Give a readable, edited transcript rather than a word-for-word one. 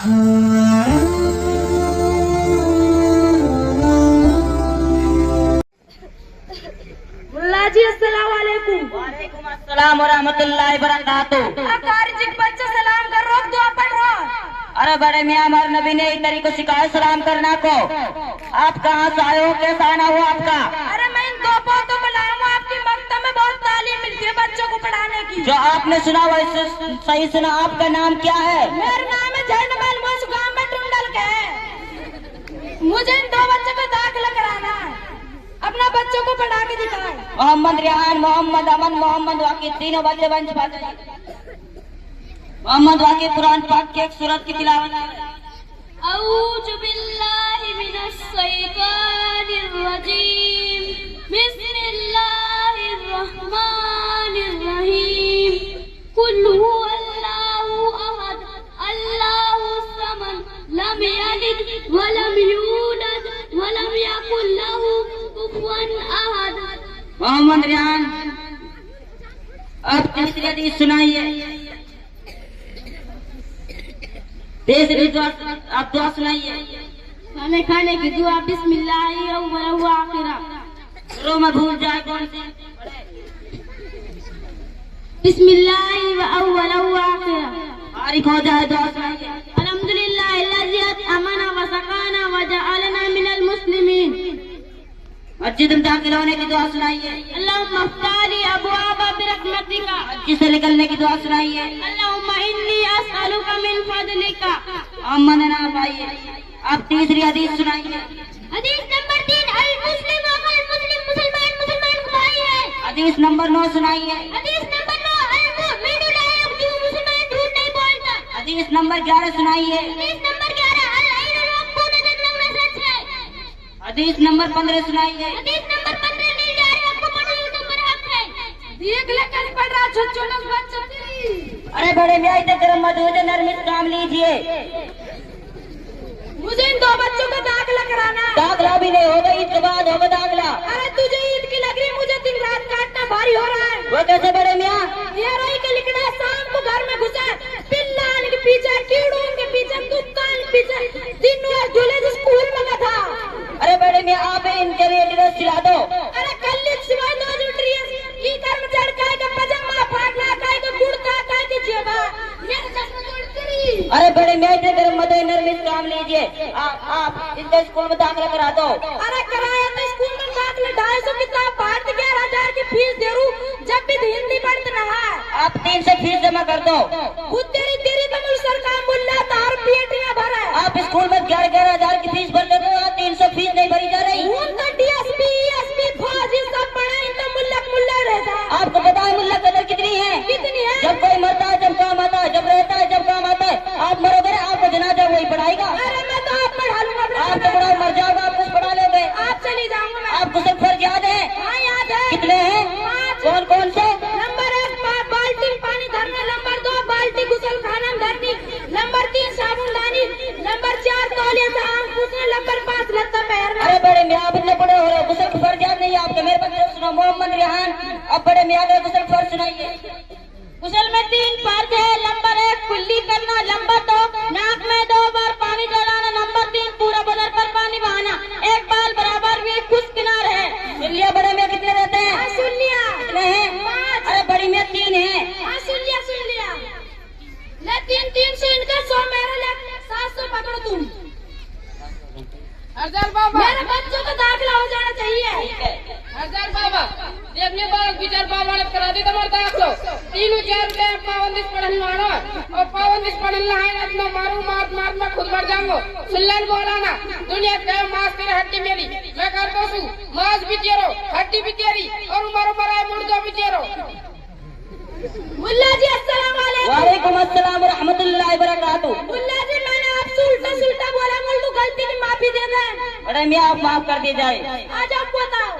मुल्ला जी अस्सलाम वालेकुम। वालेकुम अस्सलाम व रहमतुल्लाहि व बरकातुहू। कारजिक बच्चा सलाम कर रोक दुआ पढ़ रहा। अरे बड़े मियाँ, हमारे नबी ने इस तरीके को सिखाया सलाम करना को। आप कहाँ से आए हो, कैसा आना हुआ आपका? अरे मैं इन दो पोतों को लाया हूँ, आपकी मकतब में बहुत तालीम मिलती है बच्चों को पढ़ाने की। जो आपने सुना वैसे सही सुना। आपका नाम क्या है? मेरा नाम है जैनबल, गांव में टुंडल का है। मुझे इन दो बच्चों को दाखिला कराना है, अपना बच्चों को पढ़ा के दिखाए। मोहम्मद रिहान, मोहम्मद अमन, मोहम्मद वाकी, तीनों बच्चे बन पाते। मोहम्मद वाकी कुरान पाक की एक सूरत की तिलावत। औज़ु बिल्लाहि मिनश शैतानिर रजीम। बिस्मिल्लाहिर रहमानिर रहीम। कुल हुवल्लाहु अहद, अल्लाहुस समद, लम यलिद व लम यूलद व लम यकुल लहू कुफुवन अहद। मोहम्मद रिहान, अब तीसरी हदीस सुनाइए। तीसरी दुआ, आप दुआ सुनाइए। खाने खाने की दुआ बिस्मिल्लाहि अव्वल व आखिरा। रो में भूल जाए कौन सी? बिस्मिल्लाहि व अव्वल व आखिरा। फारिग हो जाए दुआ सुनाइए। अल्हम्दुलिल्लाहि अल्लज़ी अमना व सकाना व जअलना मिनल मुस्लिमीन। मस्जिद में दाखिल होने की दुआ सुनाइए। अल्लाहुम्मा अफ्ताली अबवाबा बिरहमतिका। मस्जिद से निकलने की दुआ सुनाइए। अल्लाहुम्मा इन्नी अस्अलुका मिन फज़लिका। मोहम्मद नाम पाइए। आप तीसरी हदीस सुनाइए। हदीस नंबर 3, अल मुस्लिम अखल मुस्लिम, मुसलमान मुसलमान का भाई है। हदीस नंबर 9 सुनाइए। हदीस नंबर 9, अल मुमिनु ला यकज़िब, मुसलमान झूठ नहीं बोलता। हदीस नंबर 11 सुनाइए। हदीस नंबर 11, अल ऐनुल हक़, नजर लगना सच है। हदीस नंबर 15 सुनाइए। हदीस नंबर 15, नील जाए आपको पढ़ने तो पर हक है। देख ले कैसे पढ़ रहा छोटे बच्चे। अरे बड़े मियाँ, इधर गरम मत हो जाए, नरमिस काम लीजिए। मुझे इन दो बच्चों का दाखिला कराना है। दाखिला भी नहीं होगा, ईद के बाद होगा दाखिला। अरे तुझे ईद की लग रही, मुझे दिन रात काटना भारी हो रहा है। वो कैसे बड़े मियाँ? ये रही के लिखना है, शाम को घर में घुसा पिल्लान के पीछे, कीड़ों के पीछे, कुत्तान के पीछे, दिन और झूले जो स्कूल में था। अरे बड़े मियाँ, आप इनके लिए ड्रेस सिला दो। अरे कल सिवाय दो जो ड्रेस की कर्मचारी काय का पजामा फाटना, काय का कुर्ता, काय की जेबा, मेरे चश्मा जोड़ करी। अरे बड़े मियाँ, इधर गरम मत हो, नरमिस काम लीजिए। आप इनके स्कूल में दाखिला करा दो। अरे कराया तो स्कूल में दाखिला 250 किताब पाठ 11,000 की फीस दे रू, जब भी हिंदी पढ़ते रहा है। आप 3 से फीस जमा कर दो। खुद तेरी तेरी तो मुझ सरकार मुल्ला तार पेटियां भरा है। आप स्कूल में 11,000 की फीस भर देते हो, 300 फीस नहीं भरी जा रही। तो डीएसपी एसपी फौजी सब पढ़ा, इन तो मुल्ला मुल्ला रहता है। आपको पता है मुल्ला कदर कितनी है? कितनी है? जब कोई मरता है जब काम आता है, जब रहता है जब काम आता है। आप मरोगे ना, आपको जनाजा वही पढ़ाएगा। अरे मैं तो आप पढ़ा लूंगा। आप तो बड़ा मर जाओगे, आप कुछ पढ़ा लोगे। आप चली जाऊंगा मैं। आपको सब फर्ज याद है? हाँ याद है। कितने हैं? 5। कौन कौन से? नंबर 1 बाल्टी पानी धरना, नंबर 2 बाल्टी गुसल खाना धरनी, नंबर 3 साबुनदानी, नंबर 4 तौलिया से आम पूछना, नंबर 5 लत्ता पहनना। अरे बड़े मियाँ, आप इतने बड़े हो रहे हो, गुस्ल का फर्ज याद नहीं है आपके। मेरे पास सुनो, मोहम्मद रिहान, अब बड़े मियाँ का गुस्ल फर्ज सुनाइए। गुसल में 3 फर्ज है। नंबर 1 कुल्ली करना, नंबर 2 नाक में 2 बार पानी डलाना, नंबर 3 पूरा बदन पर पानी बहाना, एक बाल बराबर भी खुश किनार है। सुन लिया बड़े मियाँ कितने रहते हैं? हाँ सुन लिया। कितने हैं? 5। अरे बड़ी मियाँ 3 हैं। हाँ सुन लिया सुन लिया। ले 300 इनका, 100 मेरा, ले 700 पकड़ो तुम। हरदार बाबा, मेरे बच्चों का दाखिला हो जाना चाहिए। हरदार बाबा, देखने बाद विचार बाबा ने करा दी तुम्हारे दाखलो। 3,000 रुपए पाबंदिश पढ़न मारो और पाबंदिश पढ़न है ना, अपना मारू मार मार मैं खुद मर जाऊंगा। सुल्लान बोलाना दुनिया के मांस तेरे हड्डी मेरी, मैं कर दोसू मांस भी तेरो, हड्डी भी तेरी, और उमर उमर आए मुर्गा भी तेरो। मुल्ला जी अस्सलाम वालेकुम। वालेकुम अस्सलाम व रहमतुल्लाहि व बरकातुहू। मुल्ला जी मैंने आपसे उल्टा सुल्टा बोला, मुल्लू गलती की माफी दे दें। बड़े मियाँ, आप माफ कर दिए जाए। आज आप बताओ